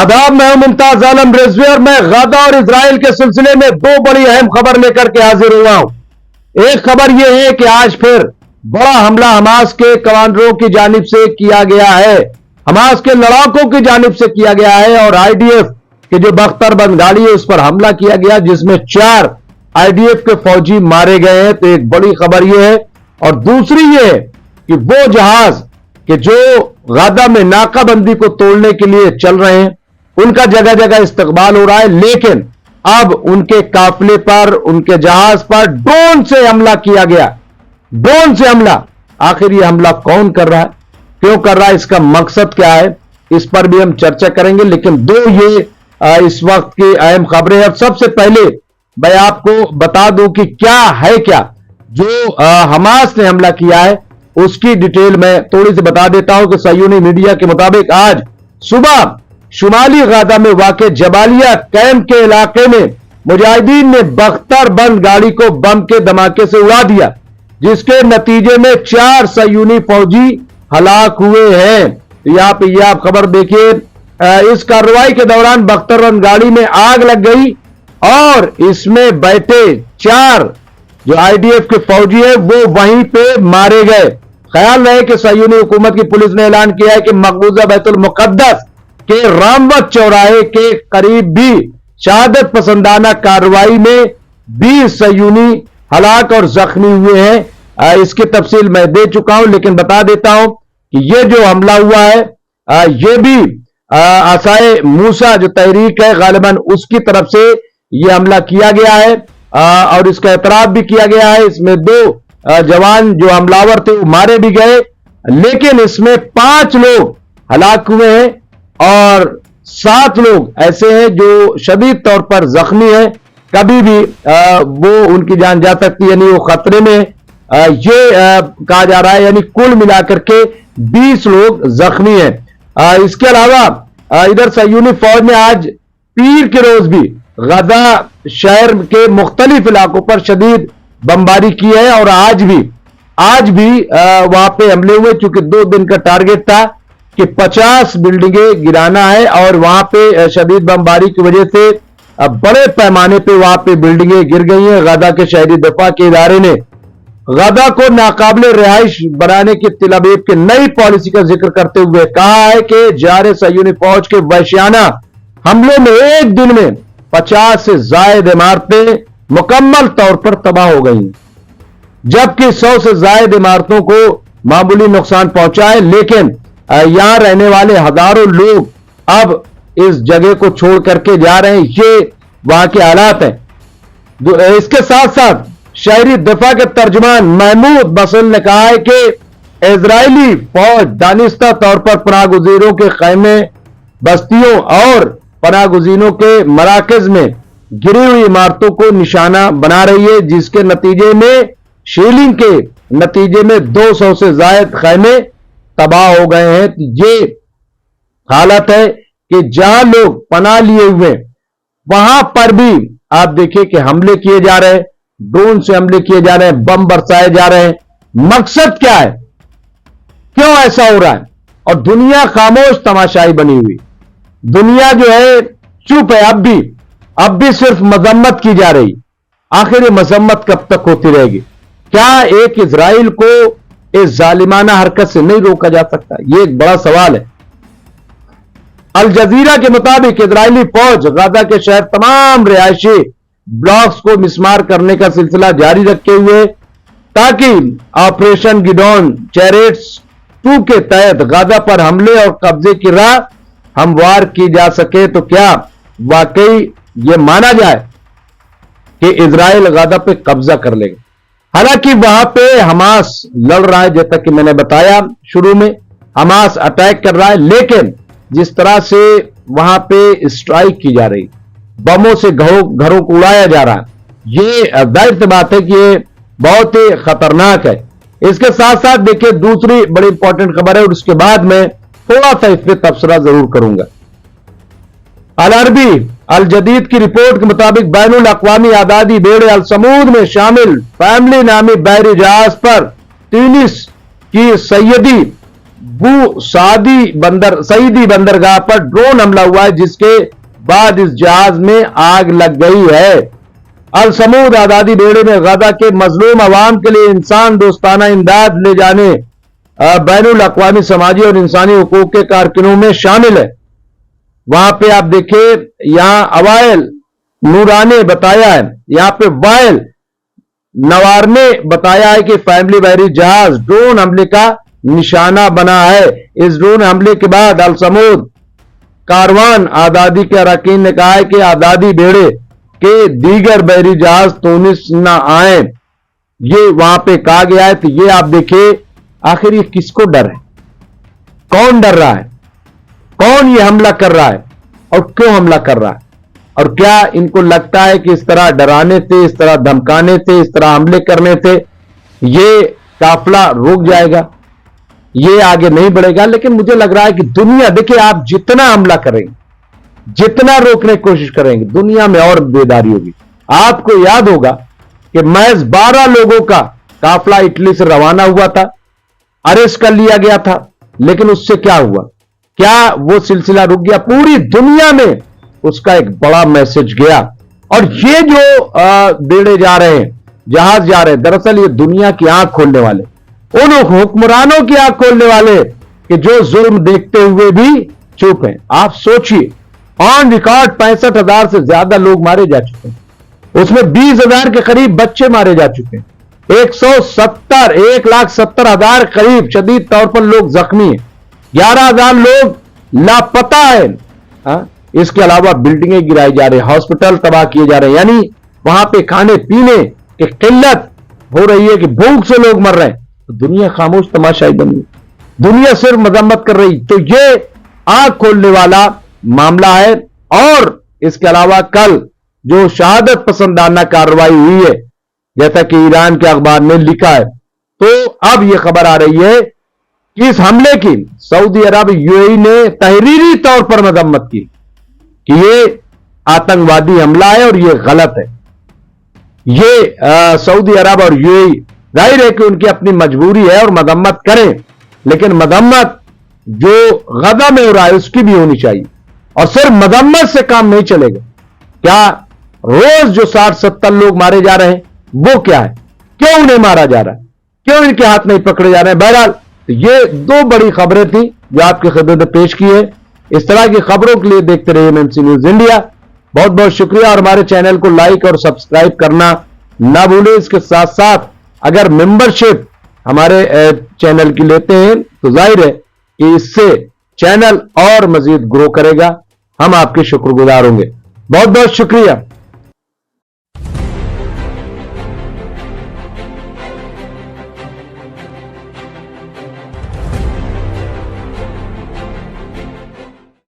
आदाब, मैं हूं मुमताज आलम रिजवी और मैं गाजा और इजराइल के सिलसिले में दो बड़ी अहम खबर लेकर के हाजिर हुआ हूं। एक खबर यह है कि आज फिर बड़ा हमला हमास के कमांडरों की जानिब से किया गया है, हमास के लड़ाकों की जानिब से किया गया है और आईडीएफ की जो बख्तरबंद गाड़ी है उस पर हमला किया गया, जिसमें 4 आईडीएफ के फौजी मारे गए हैं। तो एक बड़ी खबर यह है और दूसरी ये है कि वो जहाज कि जो गाजा में नाकाबंदी को तोड़ने के लिए चल रहे हैं उनका जगह जगह इस्तकबाल हो रहा है, लेकिन अब उनके काफिले पर, उनके जहाज पर ड्रोन से हमला किया गया। ड्रोन से हमला, आखिर ये हमला कौन कर रहा है, क्यों कर रहा है, इसका मकसद क्या है, इस पर भी हम चर्चा करेंगे। लेकिन दो ये इस वक्त की अहम खबरें हैं। सबसे पहले मैं आपको बता दूं कि क्या है क्या जो हमास ने हमला किया है उसकी डिटेल मैं थोड़ी सी बता देता हूं कि सयूनी मीडिया के मुताबिक आज सुबह शुमाली गाजा में वाक़े जबालिया कैंप के इलाके में मुजाहिदीन ने बख्तरबंद गाड़ी को बम के धमाके से उड़ा दिया, जिसके नतीजे में 4 सयूनी फौजी हलाक हुए हैं। यहां पे ये आप खबर देखिए, इस कार्रवाई के दौरान बख्तरबंद गाड़ी में आग लग गई और इसमें बैठे 4 जो आईडीएफ के फौजी हैं वो वहीं पे मारे गए। ख्याल रहे कि सयूनी हुकूमत की पुलिस ने ऐलान किया है कि मकबूजा बैतुल मुकद्दस के रामवत चौराहे के करीब भी शहादत पसंदाना कार्रवाई में 20 सयूनी हलाक और जख्मी हुए हैं। इसकी तफसील मैं दे चुका हूं, लेकिन बता देता हूं कि यह जो हमला हुआ है यह भी आसाए मूसा जो तहरीक है गालिबन उसकी तरफ से यह हमला किया गया है और इसका एतराफ भी किया गया है। इसमें 2 जवान जो हमलावर थे वो मारे भी गए, लेकिन इसमें 5 लोग हलाक हुए हैं और 7 लोग ऐसे हैं जो शदीद तौर पर जख्मी हैं। कभी भी वो उनकी जान जा सकती, यानी वो खतरे में ये कहा जा रहा है, यानी कुल मिलाकर के 20 लोग जख्मी हैं। इसके अलावा इधर सयूनी फौज ने आज पीर के रोज भी गाजा शहर के मुख्तलिफ इलाकों पर शदीद बमबारी की है और आज भी वहां पे हमले हुए, चूंकि 2 दिन का टारगेट था कि 50 बिल्डिंगें गिराना है और वहां पे शदीद बमबारी की वजह से बड़े पैमाने पे वहां पे बिल्डिंगें गिर गई हैं। गाजा के शहरी दफा के इदारे ने गाजा को नाकाबिले रिहाइश बनाने की तेल अवीव की नई पॉलिसी का जिक्र करते हुए कहा है कि जारे सयूनी फौज के वहशियाना हमलों में एक दिन में 50 से ज्यादा इमारतें मुकम्मल तौर पर तबाह हो गई, जबकि 100 से ज्यादा इमारतों को मामूली नुकसान पहुंचा है। लेकिन यहां रहने वाले हजारों लोग अब इस जगह को छोड़ करके जा रहे हैं, ये वहां के हालात हैं। इसके साथ साथ शहरी दफा के तर्जुमान महमूद बसल ने कहा है कि इजरायली फौज दानिस्ता तौर पर पनाहगुजीरों के खैमे, बस्तियों और पनाहगुजीरों के मराकज में गिरी हुई इमारतों को निशाना बना रही है, जिसके नतीजे में शीलिंग के नतीजे में 200 से ज्यादा खैमे तबाह हो गए हैं। ये हालत है कि जहां लोग पनाह लिए हुए वहां पर भी आप देखिए कि हमले किए जा रहे हैं, ड्रोन से हमले किए जा रहे हैं, बम बरसाए जा रहे हैं। मकसद क्या है, क्यों ऐसा हो रहा है? और दुनिया खामोश तमाशाई बनी हुई, दुनिया जो है चुप है। अब भी सिर्फ मजम्मत की जा रही। आखिर ये मजम्मत कब तक होती रहेगी? क्या एक इजराइल को इस जालिमाना हरकत से नहीं रोका जा सकता? ये एक बड़ा सवाल है। अल जजीरा के मुताबिक इजरायली फौज गाजा के शहर तमाम रिहायशी ब्लॉक्स को मिसमार करने का सिलसिला जारी रखे हुए, ताकि ऑपरेशन गिडॉन चैरिट्स 2 के तहत गाजा पर हमले और कब्जे की राह हमवार की जा सके। तो क्या वाकई ये माना जाए कि इजराइल गाजा पे कब्जा कर लेगा? हालांकि वहां पे हमास लड़ रहा है, जैसा कि मैंने बताया शुरू में, हमास अटैक कर रहा है, लेकिन जिस तरह से वहां पे स्ट्राइक की जा रही, बमों से घरों को उड़ाया जा रहा है, ये जाहिर सी बात है कि ये बहुत ही खतरनाक है। इसके साथ साथ देखिए दूसरी बड़ी इंपॉर्टेंट खबर है और उसके बाद मैं थोड़ा सा इस पर तबसरा जरूर करूंगा। अल अरबी अल जदीद की रिपोर्ट के मुताबिक बैनुल अक़वामी आदादी बेड़े अल समूद में शामिल फैमिली नामी बहरी जहाज पर ट्यूनिस की सैयदी सईदी बंदरगाह पर ड्रोन हमला हुआ है, जिसके बाद इस जहाज में आग लग गई है। अल समूद आजादी बेड़े में गजा के मजलूम अवाम के लिए इंसान दोस्ताना इमदाद ले जाने बैनुल अक़वामी समाजी और इंसानी हुकूक के कारकुनों में शामिल है। वहां पे आप देखिए, यहां अवायल नूरा ने बताया है, यहां पे वायल नवार ने बताया है कि फैमिली बहरी जहाज ड्रोन हमले का निशाना बना है। इस ड्रोन हमले के बाद अल समूद कारवान आजादी के अरकान ने कहा है कि आजादी बेड़े के दीगर बहरी जहाज तूनिस न आए, ये वहां पे कहा गया है। तो ये आप देखिए, आखिर ये किसको डर है, कौन डर रहा है, कौन ये हमला कर रहा है और क्यों हमला कर रहा है, और क्या इनको लगता है कि इस तरह डराने से, इस तरह धमकाने से, इस तरह हमले करने से ये काफिला रुक जाएगा, ये आगे नहीं बढ़ेगा। लेकिन मुझे लग रहा है कि दुनिया, देखिए, आप जितना हमला करेंगे, जितना रोकने की कोशिश करेंगे, दुनिया में और बेदारी होगी। आपको याद होगा कि महज 12 लोगों का काफिला इटली से रवाना हुआ था, अरेस्ट कर लिया गया था, लेकिन उससे क्या हुआ, क्या वो सिलसिला रुक गया? पूरी दुनिया में उसका एक बड़ा मैसेज गया। और ये जो बेड़े जा रहे हैं, जहाज जा रहे हैं, दरअसल ये दुनिया की आंख खोलने वाले, उन हुक्मरानों की आंख खोलने वाले कि जो जुल्म देखते हुए भी चुप हैं। आप सोचिए, ऑन रिकॉर्ड 65,000 से ज्यादा लोग मारे जा चुके हैं, उसमें 20,000 के करीब बच्चे मारे जा चुके हैं, 1,70,000 करीब शदीद तौर पर लोग जख्मी हैं, 11,000 लोग लापता है। इसके अलावा बिल्डिंगें गिराई जा रही, हॉस्पिटल तबाह किए जा रहे हैं, यानी वहां पे खाने पीने की किल्लत हो रही है कि भूख से लोग मर रहे हैं। तो दुनिया खामोश तमाशाई बन गई, दुनिया सिर्फ मजम्मत कर रही। तो ये आंख खोलने वाला मामला है। और इसके अलावा कल जो शहादत पसंदाना कार्रवाई हुई है, जैसा कि ईरान के अखबार ने लिखा है, तो अब यह खबर आ रही है कि इस हमले की सऊदी अरब, यूएई ने तहरीरी तौर पर मजम्मत की कि ये आतंकवादी हमला है और ये गलत है। ये सऊदी अरब और यूएई, जाहिर है कि उनकी अपनी मजबूरी है और मजम्मत करें, लेकिन मजम्मत जो गजा में हो रहा है उसकी भी होनी चाहिए। और सिर्फ मजम्मत से काम नहीं चलेगा। क्या रोज जो 60-70 लोग मारे जा रहे हैं वो क्या है, क्यों उन्हें मारा जा रहा है, क्यों इनके हाथ नहीं पकड़े जा रहे हैं? बहरहाल, तो ये 2 बड़ी खबरें थी जो आपकी खिदमत में पेश की है। इस तरह की खबरों के लिए देखते रहिए एमएमसी न्यूज इंडिया। बहुत बहुत शुक्रिया, और हमारे चैनल को लाइक और सब्सक्राइब करना ना भूलें। इसके साथ साथ अगर मेंबरशिप हमारे चैनल की लेते हैं तो जाहिर है कि इससे चैनल और मजीद ग्रो करेगा। हम आपके शुक्रगुजार होंगे। बहुत बहुत शुक्रिया।